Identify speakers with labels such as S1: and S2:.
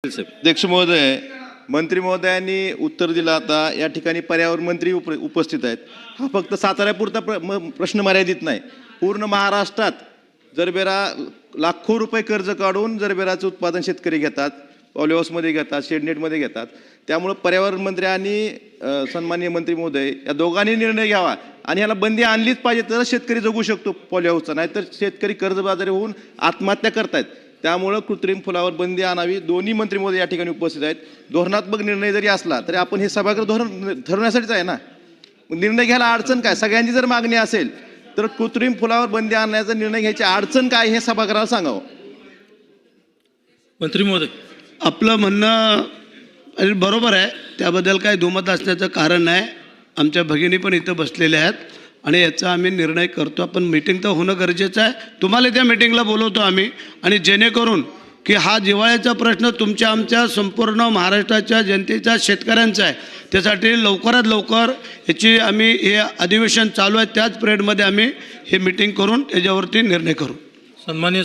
S1: अध्यक्ष महोदय, मंत्री महोदयांनी उत्तर दिलं. आता या ठिकाणी पर्यावरण मंत्री उपस्थित आहेत. हा फक्त साताऱ्यापुरता प्रश्न मर्यादित नाही. पूर्ण महाराष्ट्रात जरबेरा लाखो रुपये कर्ज काढून जरबेराचं उत्पादन शेतकरी घेतात, पॉलिहाऊसमध्ये घेतात, शेडनेटमध्ये घेतात. त्यामुळे पर्यावरण मंत्री आणि सन्माननीय मंत्री महोदय या दोघांनी निर्णय घ्यावा आणि याला बंदी आणलीच पाहिजे, तर शेतकरी जगू शकतो पॉलिहाऊसचा. नाहीतर शेतकरी कर्जबाजारी होऊन आत्महत्या करतायत. त्यामुळे कृत्रिम फुलावर बंदी आणावी. दोन्ही मंत्री महोदय या ठिकाणी उपस्थित आहेत. धोरणात्मक निर्णय जरी असला तरी आपण हे सभागृह धोरण ठरवण्यासाठीच आहे ना. निर्णय घ्यायला अडचण काय? सगळ्यांची जर मागणी असेल तर कृत्रिम फुलावर बंदी आणण्याचा निर्णय घ्यायची अडचण काय हे सभागृहाला सांगावं.
S2: मंत्री महोदय,
S3: आपलं म्हणणं बरोबर आहे, त्याबद्दल काही दुमत असण्याचं कारण नाही. आमच्या भगिनी पण इथं बसलेल्या आहेत आणि याचा आम्ही निर्णय करतो. आपण मीटिंग तर होणं गरजेचं आहे. तुम्हाला त्या मीटिंगला बोलवतो आम्ही, आणि जेणेकरून की हा जिव्हाळ्याचा प्रश्न तुमच्या आमच्या संपूर्ण महाराष्ट्राच्या जनतेचा, शेतकऱ्यांचा आहे. त्यासाठी लवकरात लवकर याची आम्ही हे अधिवेशन चालू आहे त्याच पिरियडमध्ये आम्ही हे मीटिंग करून याच्यावरती निर्णय करू.
S2: सन्माननीय